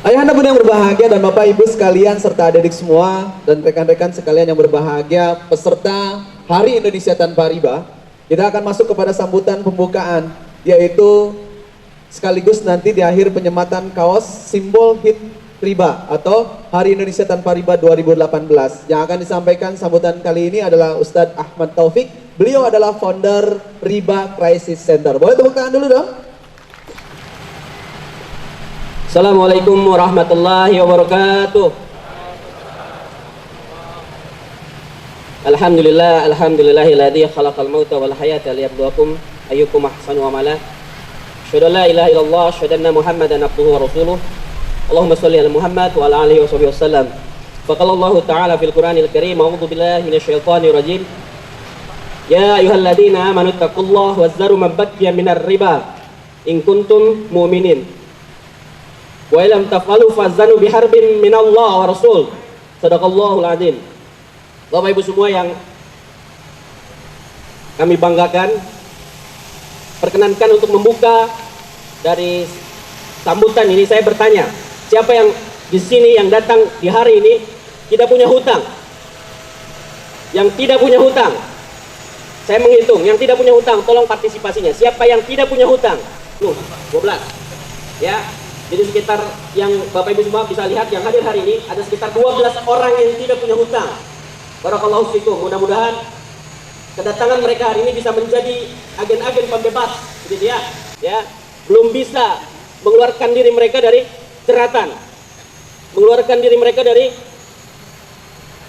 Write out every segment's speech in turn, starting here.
Ayahanda bunda yang berbahagia dan Bapak Ibu sekalian serta adik-adik semua dan rekan-rekan sekalian yang berbahagia peserta Hari Indonesia Tanpa Riba, kita akan masuk kepada sambutan pembukaan, yaitu sekaligus nanti di akhir penyematan kaos simbol hit riba atau Hari Indonesia Tanpa Riba 2018. Yang akan disampaikan sambutan kali ini adalah Ustadz Ahmad Taufik. Beliau adalah founder Riba Crisis Center. Boleh tepuk tangan dulu dong? Assalamualaikum warahmatullahi wabarakatuh. Alhamdulillahilladzi khalaqal mauta wal hayata liyabluwakum ayyukum ahsanu amala. Asyhadu an la ilaha illallah, asyhadu anna Muhammadan abduhu wa rasuluh. Allahumma shalli ala Muhammad wa ala alihi wa sallam. Faqala Allah ta'ala fil Qur'anil Karim, a'udzu billahi minasyaitonir rajim. Ya ayyuhalladzina amanu taqullaha wazzaru ma baqiya minar riba in kuntum mu'minin. Wa ilam taf'alu fazanu biharbin minallah wa rasul. Sadaqallahul azim. Bapak Ibu semua yang kami banggakan, perkenankan untuk membuka dari sambutan ini. Saya bertanya, siapa yang di sini yang datang di hari ini tidak punya hutang? Yang tidak punya hutang, saya menghitung. Yang tidak punya hutang, tolong partisipasinya. Siapa yang tidak punya hutang? 12. Ya. Jadi sekitar yang Bapak Ibu semua bisa lihat yang hadir hari ini ada sekitar 12 orang yang tidak punya hutang. Barakallahu fikum. Mudah-mudahan kedatangan mereka hari ini bisa menjadi agen-agen pembebas, gitu ya. Ya, belum bisa mengeluarkan diri mereka dari jeratan, mengeluarkan diri mereka dari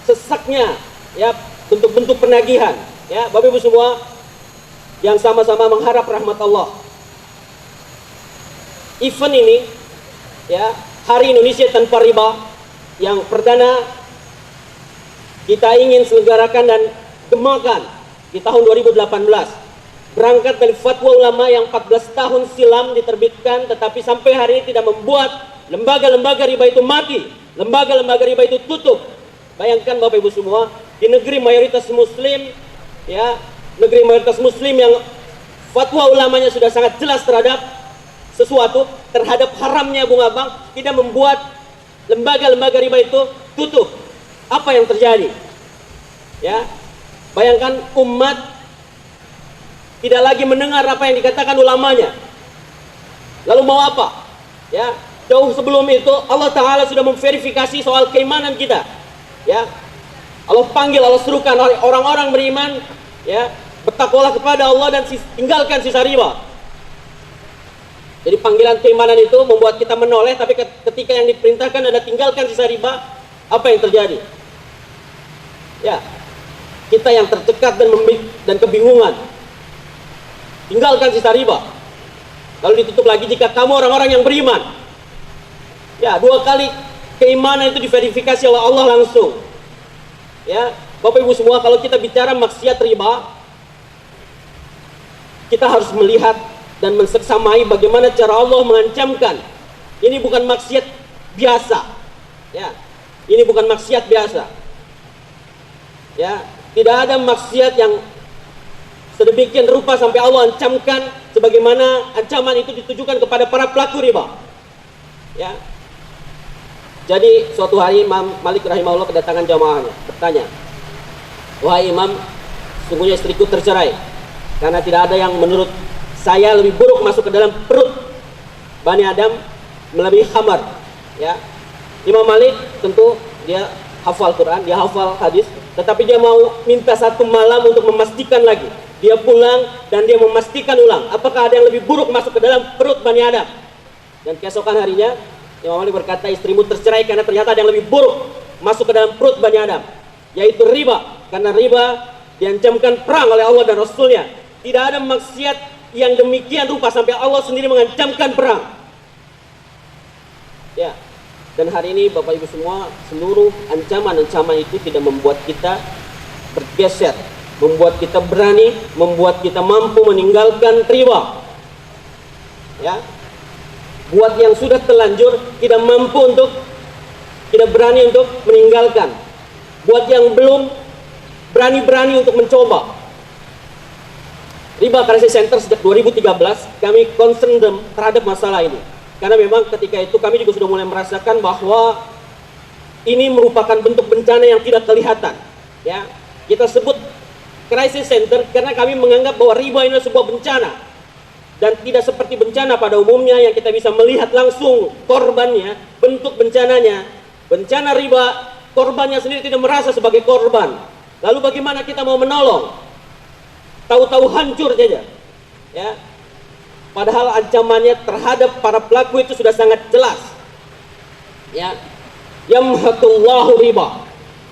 sesaknya, ya, bentuk-bentuk penagihan. Ya, Bapak Ibu semua yang sama-sama mengharap rahmat Allah. Event ini, ya, Hari Indonesia Tanpa Riba yang perdana kita ingin selenggarakan dan gemakan di tahun 2018, berangkat dari fatwa ulama yang 14 tahun silam diterbitkan, tetapi sampai hari ini tidak membuat lembaga-lembaga riba itu mati, lembaga-lembaga riba itu tutup. Bayangkan Bapak Ibu semua, di negeri mayoritas muslim, ya, negeri mayoritas muslim yang fatwa ulamanya sudah sangat jelas terhadap sesuatu, terhadap haramnya bunga bank, tidak membuat lembaga-lembaga riba itu tutup. Apa yang terjadi? Ya, bayangkan umat tidak lagi mendengar apa yang dikatakan ulamanya. Lalu mau apa? Ya, jauh sebelum itu Allah Ta'ala sudah memverifikasi soal keimanan kita. Ya, Allah panggil, Allah serukan orang-orang beriman, ya, bertakwalah kepada Allah dan tinggalkan sisa riba. Jadi panggilan keimanan itu membuat kita menoleh, tapi ketika yang diperintahkan ada tinggalkan sisa riba, apa yang terjadi? Ya, kita yang tercekat dan kebingungan. Tinggalkan sisa riba. Lalu ditutup lagi, jika kamu orang-orang yang beriman. Ya, 2 kali keimanan itu diverifikasi oleh Allah langsung. Ya, Bapak Ibu semua, kalau kita bicara maksiat riba, kita harus melihat dan menseksamai bagaimana cara Allah mengancamkan. Ini bukan maksiat biasa, ya. Ini bukan maksiat biasa, ya. Tidak ada maksiat yang sedemikian rupa sampai Allah ancamkan sebagaimana ancaman itu ditujukan kepada para pelaku riba, ya. Jadi suatu hari Imam Malik rahimahullah kedatangan jamaahnya, bertanya, wahai Imam, sungguhnya istriku tercerai karena tidak ada yang menurut saya lebih buruk masuk ke dalam perut Bani Adam melebihi khamar. Ya, Imam Malik tentu dia hafal Quran, dia hafal hadis, tetapi dia mau minta 1 malam untuk memastikan lagi. Dia pulang dan dia memastikan ulang apakah ada yang lebih buruk masuk ke dalam perut Bani Adam. Dan keesokan harinya Imam Malik berkata, istrimu tercerai karena ternyata ada yang lebih buruk masuk ke dalam perut Bani Adam, yaitu riba. Karena riba diancamkan perang oleh Allah dan Rasulnya. Tidak ada maksiat yang demikian rupa sampai Allah sendiri mengancamkan perang. Ya, dan hari ini Bapak Ibu semua, seluruh ancaman-ancaman itu tidak membuat kita bergeser, membuat kita berani, membuat kita mampu meninggalkan riba. Ya, buat yang sudah terlanjur tidak mampu untuk, tidak berani untuk meninggalkan. Buat yang belum berani-berani untuk mencoba. Riba Crisis Center sejak 2013 kami concern terhadap masalah ini. Karena memang ketika itu kami juga sudah mulai merasakan bahwa ini merupakan bentuk bencana yang tidak kelihatan. Ya, kita sebut crisis center karena kami menganggap bahwa riba ini adalah sebuah bencana dan tidak seperti bencana pada umumnya yang kita bisa melihat langsung korbannya, bentuk bencananya. Bencana riba, korbannya sendiri tidak merasa sebagai korban. Lalu bagaimana kita mau menolong? Tahu-tahu hancur saja. Ya. Padahal ancamannya terhadap para pelaku itu sudah sangat jelas. Ya. Yamhaqullahu riba.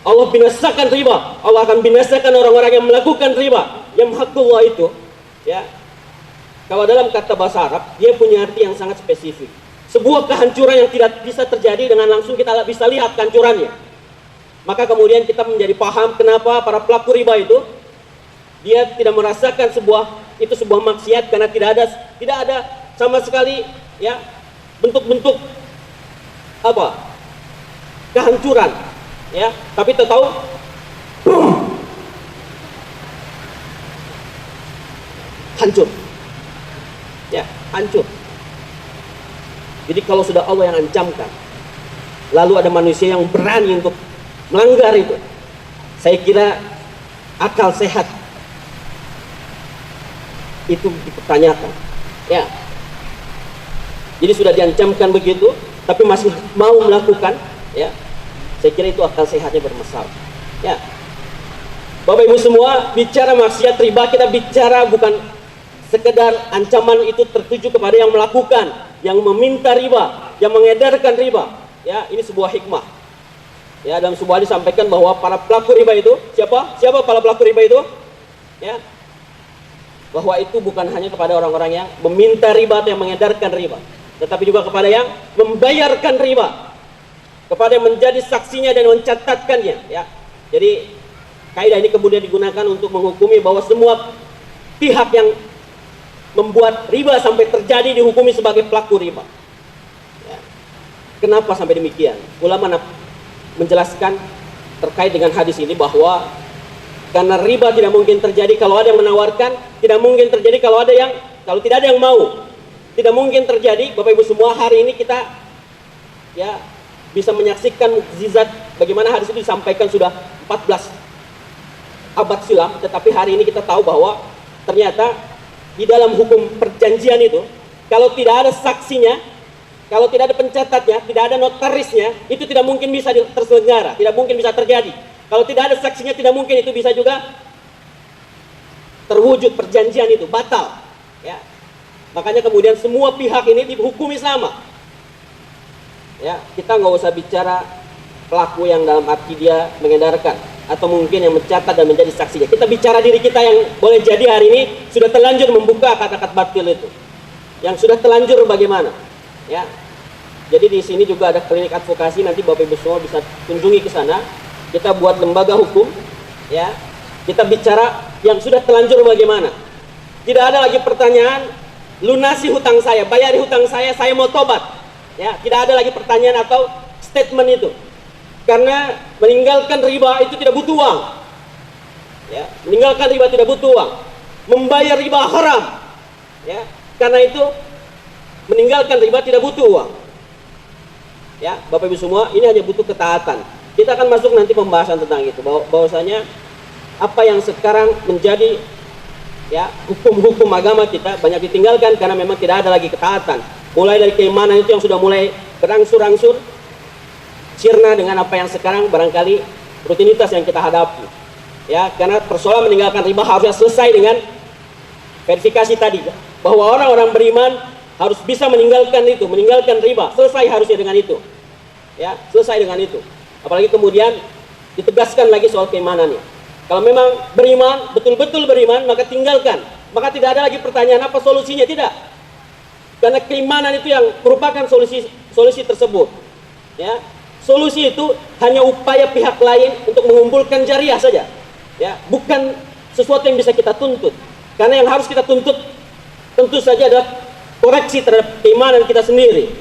Allah binasakan riba. Allah akan binasakan orang-orang yang melakukan riba. Yamhaqullah itu, ya. Kalau dalam kata bahasa Arab, dia punya arti yang sangat spesifik. Sebuah kehancuran yang tidak bisa terjadi dengan langsung kita bisa lihat kehancurannya. Maka kemudian kita menjadi paham kenapa para pelaku riba itu dia tidak merasakan sebuah maksiat karena tidak ada sama sekali ya bentuk-bentuk kehancuran ya, tapi tahu hancur ya, hancur. Jadi kalau sudah Allah yang ancamkan lalu ada manusia yang berani untuk melanggar itu, saya kira akal sehat itu dipertanyakan ya. Jadi sudah diancamkan begitu tapi masih mau melakukan ya, saya kira itu akal sehatnya bermasalah ya. Bapak Ibu semua, bicara maksiat riba kita bicara bukan sekedar ancaman itu tertuju kepada yang melakukan, yang meminta riba, yang mengedarkan riba ya. Ini sebuah hikmah ya. Dalam sebuah hadis disampaikan bahwa para pelaku riba itu siapa para pelaku riba itu ya, bahwa itu bukan hanya kepada orang-orang yang meminta riba atau yang mengedarkan riba, tetapi juga kepada yang membayarkan riba, kepada yang menjadi saksinya dan mencatatkannya ya. Jadi kaidah ini kemudian digunakan untuk menghukumi bahwa semua pihak yang membuat riba sampai terjadi dihukumi sebagai pelaku riba ya. Kenapa sampai demikian? Ulama menjelaskan terkait dengan hadis ini bahwa karena riba tidak mungkin terjadi kalau ada yang menawarkan, tidak mungkin terjadi kalau tidak ada yang mau. Tidak mungkin terjadi, Bapak Ibu semua, hari ini kita ya bisa menyaksikan mukjizat bagaimana hadis itu disampaikan sudah 14 abad silam, tetapi hari ini kita tahu bahwa ternyata di dalam hukum perjanjian itu kalau tidak ada saksinya, kalau tidak ada pencatatnya, tidak ada notarisnya, itu tidak mungkin bisa terselenggara, tidak mungkin bisa terjadi. Kalau tidak ada saksinya tidak mungkin itu bisa juga terwujud, perjanjian itu batal ya. Makanya kemudian semua pihak ini dihukumi sama ya. Kita nggak usah bicara pelaku yang dalam arti dia mengedarkan atau mungkin yang mencatat dan menjadi saksinya. Kita bicara diri kita yang boleh jadi hari ini sudah terlanjur membuka kata-kata batil itu, yang sudah terlanjur bagaimana ya. Jadi di sini juga ada klinik advokasi, nanti Bapak Ibu semua bisa kunjungi ke sana. Kita buat lembaga hukum ya. Kita bicara yang sudah terlanjur bagaimana. Tidak ada lagi pertanyaan lunasi hutang saya, bayari hutang saya mau tobat ya. Tidak ada lagi pertanyaan atau statement itu. Karena meninggalkan riba itu tidak butuh uang ya. Meninggalkan riba tidak butuh uang. Membayar riba haram ya. Karena itu meninggalkan riba tidak butuh uang ya. Bapak Ibu semua, ini hanya butuh ketaatan. Kita akan masuk nanti pembahasan tentang itu, bahwasanya apa yang sekarang menjadi ya hukum-hukum agama kita banyak ditinggalkan karena memang tidak ada lagi ketaatan. Mulai dari keimanan itu yang sudah mulai berangsur-angsur sirna dengan apa yang sekarang barangkali rutinitas yang kita hadapi ya. Karena persoalan meninggalkan riba harusnya selesai dengan verifikasi tadi, bahwa orang-orang beriman harus bisa meninggalkan riba. Selesai harusnya dengan itu ya, selesai dengan itu. Apalagi kemudian ditegaskan lagi soal keimanannya. Kalau memang beriman, betul-betul beriman, maka tinggalkan. Maka tidak ada lagi pertanyaan apa solusinya, tidak. Karena keimanan itu yang merupakan solusi tersebut. Ya, solusi itu hanya upaya pihak lain untuk mengumpulkan jariah saja. Ya, bukan sesuatu yang bisa kita tuntut. Karena yang harus kita tuntut tentu saja adalah koreksi terhadap keimanan kita sendiri.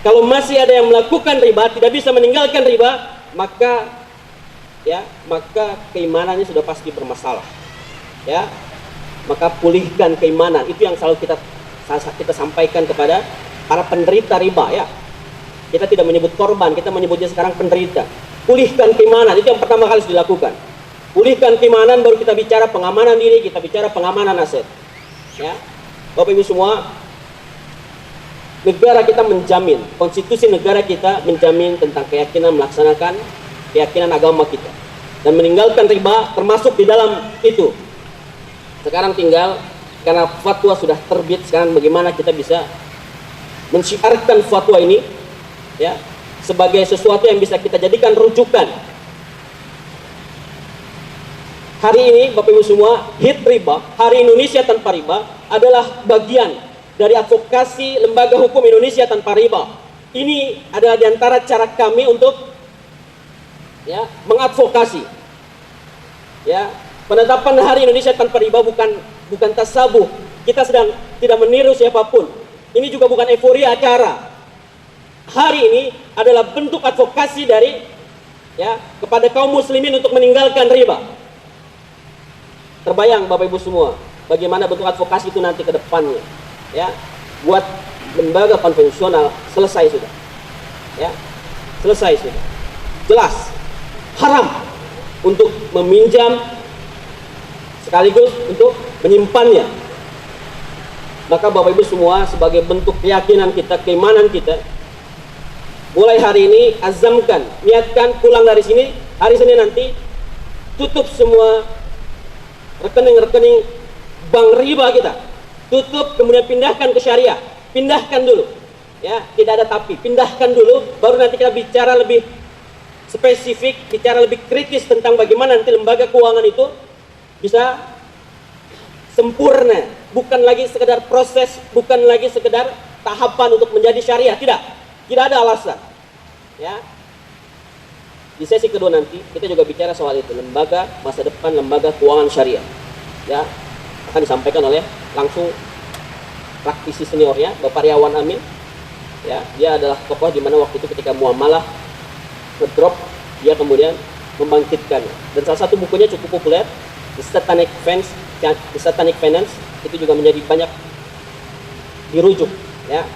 Kalau masih ada yang melakukan riba, tidak bisa meninggalkan riba, maka keimanannya sudah pasti bermasalah. Ya, maka pulihkan keimanan. Itu yang selalu kita sampaikan kepada para penderita riba ya. Kita tidak menyebut korban, kita menyebutnya sekarang penderita. Pulihkan keimanan, itu yang pertama kali harus dilakukan. Pulihkan keimanan, baru kita bicara pengamanan diri, kita bicara pengamanan aset. Ya, Bapak Ibu semua, negara kita menjamin, konstitusi negara kita menjamin tentang keyakinan melaksanakan keyakinan agama kita dan meninggalkan riba termasuk di dalam itu. Sekarang tinggal karena fatwa sudah terbit, sekarang bagaimana kita bisa mensyiarkan fatwa ini ya sebagai sesuatu yang bisa kita jadikan rujukan. Hari ini Bapak Ibu semua, HIT riba, Hari Indonesia Tanpa Riba adalah bagian dari advokasi Lembaga Hukum Indonesia Tanpa Riba. Ini adalah diantara cara kami untuk ya mengadvokasi. Ya, penetapan Hari Indonesia Tanpa Riba bukan tasabuh. Kita sedang tidak meniru siapapun. Ini juga bukan euforia acara. Hari ini adalah bentuk advokasi dari ya kepada kaum muslimin untuk meninggalkan riba. Terbayang Bapak Ibu semua, bagaimana bentuk advokasi itu nanti ke depannya. Ya, buat lembaga konvensional selesai sudah. Ya, selesai sudah. Jelas haram untuk meminjam sekaligus untuk menyimpannya. Maka Bapak Ibu semua, sebagai bentuk keyakinan kita, keimanan kita, mulai hari ini azamkan, niatkan pulang dari sini, hari Senin nanti tutup semua rekening-rekening bank riba kita, tutup, kemudian pindahkan ke syariah, pindahkan dulu, ya tidak ada tapi, pindahkan dulu, baru nanti kita bicara lebih spesifik, bicara lebih kritis tentang bagaimana nanti lembaga keuangan itu bisa sempurna, bukan lagi sekedar proses, bukan lagi sekedar tahapan untuk menjadi syariah, tidak ada alasan, ya. Di sesi kedua nanti kita juga bicara soal itu, lembaga masa depan lembaga keuangan syariah. Ya, akan disampaikan oleh langsung praktisi seniornya Bapak Riawan Amin. Ya, dia adalah tokoh di mana waktu itu ketika muamalah ngedrop, dia kemudian membangkitkan. Dan salah satu bukunya cukup populer, The Satanic Finance, itu juga menjadi banyak dirujuk. Ya,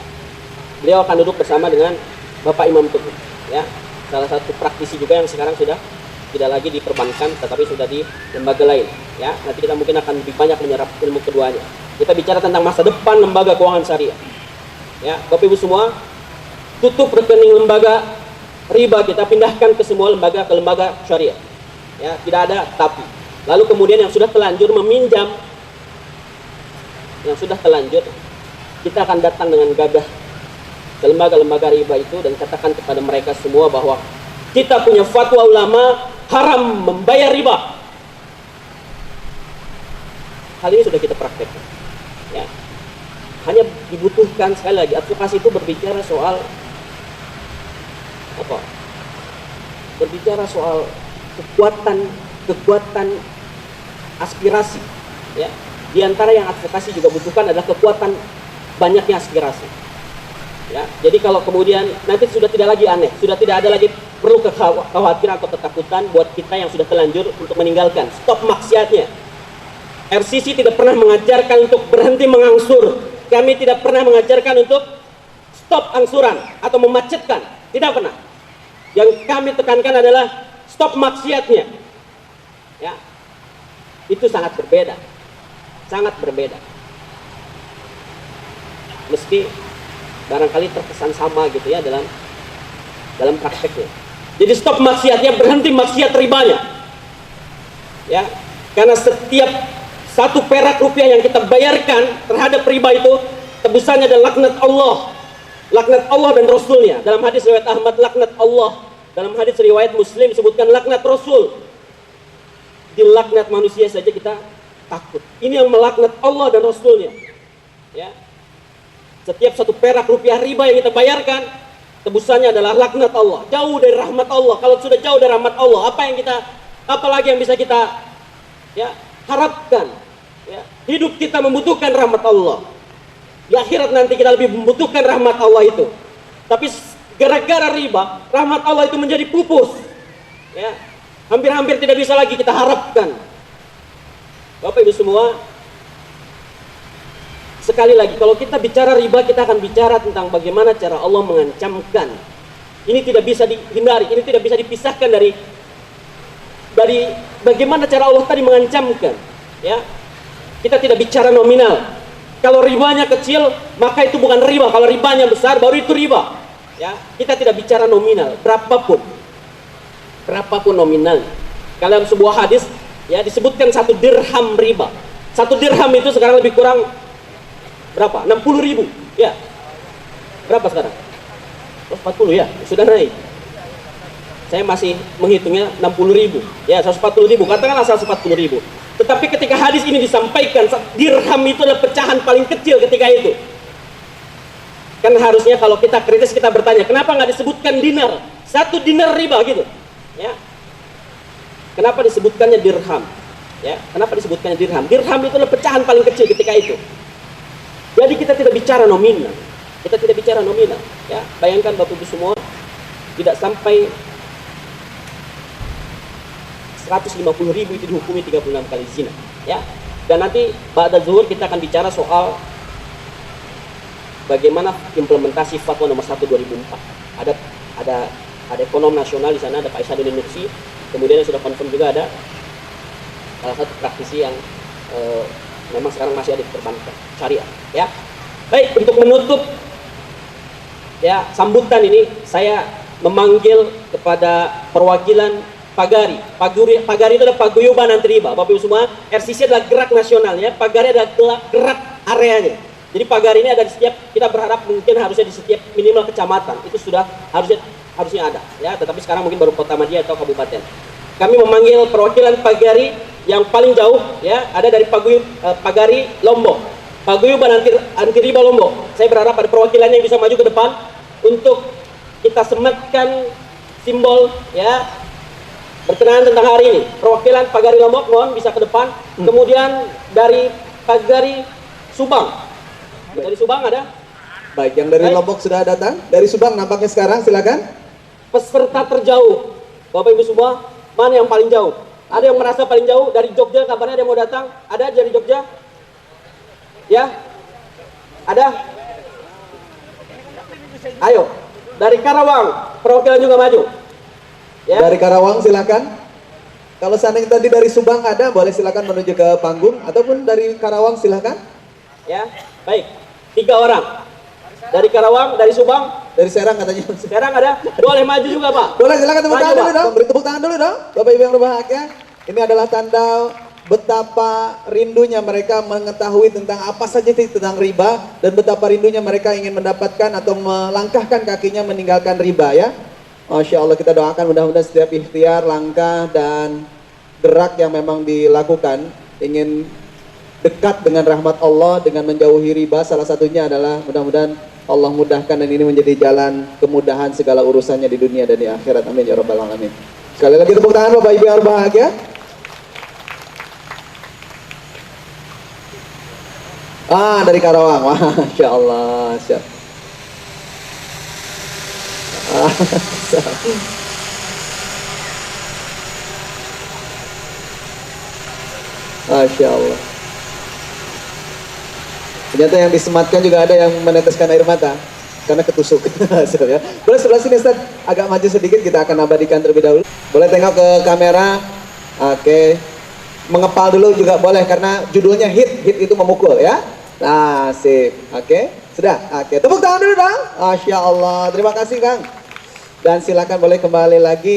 beliau akan duduk bersama dengan Bapak Imam Teguh. Ya, salah satu praktisi juga yang sekarang sudah tidak lagi di perbankan tetapi sudah di lembaga lain. Ya, nanti kita mungkin akan lebih banyak menyerap ilmu keduanya. Kita bicara tentang masa depan lembaga keuangan syariah. Ya, Bapak Ibu semua, tutup rekening lembaga riba, kita pindahkan ke semua lembaga, ke lembaga syariah. Ya, tidak ada tapi. Lalu kemudian yang sudah telanjur meminjam, yang sudah telanjur, kita akan datang dengan gagah ke lembaga-lembaga riba itu dan katakan kepada mereka semua bahwa kita punya fatwa ulama haram membayar riba. Hal ini sudah kita praktekkan. Ya. Hanya dibutuhkan, sekali lagi, advokasi itu berbicara soal apa? Berbicara soal kekuatan aspirasi. Ya. Di antara yang advokasi juga butuhkan adalah kekuatan banyaknya aspirasi. Ya, jadi kalau kemudian nanti sudah tidak lagi aneh, sudah tidak ada lagi perlu kekhawatiran atau ketakutan buat kita yang sudah telanjur untuk meninggalkan. Stop maksiatnya. RCC tidak pernah mengajarkan untuk berhenti mengangsur. Kami tidak pernah mengajarkan untuk stop angsuran atau memacetkan. Tidak pernah. Yang kami tekankan adalah stop maksiatnya. Ya, itu sangat berbeda. Sangat berbeda. Meski barangkali terkesan sama gitu ya dalam prakteknya. Jadi stop maksiatnya, berhenti maksiat ribanya. Ya, karena setiap satu perak rupiah yang kita bayarkan terhadap riba itu tebusannya adalah laknat Allah dan Rasulnya. Dalam hadis riwayat Ahmad laknat Allah, dalam hadis riwayat Muslim sebutkan laknat Rasul. Dilaknat manusia saja kita takut. Ini yang melaknat Allah dan Rasulnya. Ya. Setiap satu perak rupiah riba yang kita bayarkan, tebusannya adalah laknat Allah, jauh dari rahmat Allah. Kalau sudah jauh dari rahmat Allah, apa lagi yang bisa kita ya harapkan? Ya, hidup kita membutuhkan rahmat Allah. Di akhirat nanti kita lebih membutuhkan rahmat Allah itu. Tapi gara-gara riba, rahmat Allah itu menjadi pupus. Ya, hampir-hampir tidak bisa lagi kita harapkan. Bapak Ibu semua, sekali lagi, kalau kita bicara riba, kita akan bicara tentang bagaimana cara Allah mengancamkan. Ini tidak bisa dihindari, ini tidak bisa dipisahkan dari bagaimana cara Allah tadi mengancamkan. Ya, kita tidak bicara nominal. Kalau ribanya kecil, maka itu bukan riba. Kalau ribanya besar, baru itu riba. Ya, kita tidak bicara nominal, berapapun nominal. Dalam sebuah hadis, ya disebutkan 1 dirham riba. 1 dirham itu sekarang lebih kurang berapa? 60.000. Ya, berapa sekarang? 140 ya, sudah naik. Saya masih menghitungnya 60.000. Ya, 140.000. Katakanlah 140.000. Tetapi ketika hadis ini disampaikan, dirham itu adalah pecahan paling kecil ketika itu. Kan harusnya kalau kita kritis kita bertanya, kenapa nggak disebutkan dinar? 1 dinar riba gitu. Ya. Kenapa disebutkannya dirham? Ya, kenapa disebutkannya dirham? Dirham itu adalah pecahan paling kecil ketika itu. Jadi kita tidak bicara nominal. Kita tidak bicara nominal. Ya, bayangkan Bapak Ibu semua, tidak sampai 150.000 itu dihukumi 36 kali zina. Ya. Dan nanti ba'da zuhur kita akan bicara soal bagaimana implementasi fatwa nomor 1 2004. Ada ekonom nasional di sana, ada Pak Isadudin Nursi. Kemudian yang sudah confirm juga ada salah satu praktisi yang memang sekarang masih ada di perbankan syariah. Ya. Baik, untuk menutup ya sambutan ini, saya memanggil kepada perwakilan Pagari. Pagari itu adalah paguyuban anti riba. Bapak Ibu semua, RCC adalah gerak nasionalnya, Pagari adalah gerak areanya. Jadi Pagari ini ada di setiap, kita berharap mungkin harusnya di setiap minimal kecamatan. Itu sudah harusnya ada ya, tetapi sekarang mungkin baru kota Madia atau kabupaten. Kami memanggil perwakilan Pagari yang paling jauh ya, ada dari Pagari Lombok. Paguyuban anti riba Lombok. Saya berharap ada perwakilannya yang bisa maju ke depan untuk kita sematkan simbol ya berkenaan tentang hari ini. Perwakilan Pagari Lombok mohon bisa ke depan. Kemudian dari Pagari Subang. Dari Subang ada? Baik, yang dari Lombok sudah datang. Dari Subang nampaknya sekarang, silakan. Peserta terjauh, Bapak Ibu semua, mana yang paling jauh? Ada yang merasa paling jauh? Dari Jogja, kabarnya ada yang mau datang? Ada dari Jogja? Ya? Ada? Ayo, dari Karawang, perwakilan juga maju. Ya. Dari Karawang silakan. Kalau seandainya tadi dari Subang ada, boleh silakan menuju ke panggung. Ataupun dari Karawang silakan. Ya, baik. 3 orang. Dari Karawang, dari Subang, dari Serang katanya. Serang ada. Boleh maju juga Pak. Boleh, silakan tepuk Maju, tangan dulu Pak. dong. Beri tepuk tangan dulu dong. Bapak Ibu yang berbahagia. Ini adalah tanda betapa rindunya mereka mengetahui tentang apa saja sih tentang riba, dan betapa rindunya mereka ingin mendapatkan atau melangkahkan kakinya meninggalkan riba ya. Masya Allah, kita doakan mudah-mudahan setiap ikhtiar, langkah, dan gerak yang memang dilakukan ingin dekat dengan rahmat Allah, dengan menjauhi riba. Salah satunya adalah mudah-mudahan Allah mudahkan dan ini menjadi jalan kemudahan segala urusannya di dunia dan di akhirat. Amin ya rabbal alamin. Sekali lagi tepuk tangan Bapak Ibu yang berbahagia. Dari Karawang. Masya Allah. Masya Allah. Ternyata yang disematkan juga ada yang meneteskan air mata karena ketusuk. Boleh sebelah sini Ustaz, agak maju sedikit, kita akan abadikan terlebih dahulu. Boleh tengok ke kamera. Oke. Mengepal dulu juga boleh karena judulnya hit itu memukul ya. Nah, sip. Oke. Sudah. Oke. Tepuk tangan dulu dong. Masya Allah. Terima kasih Kang. Dan silakan boleh kembali lagi.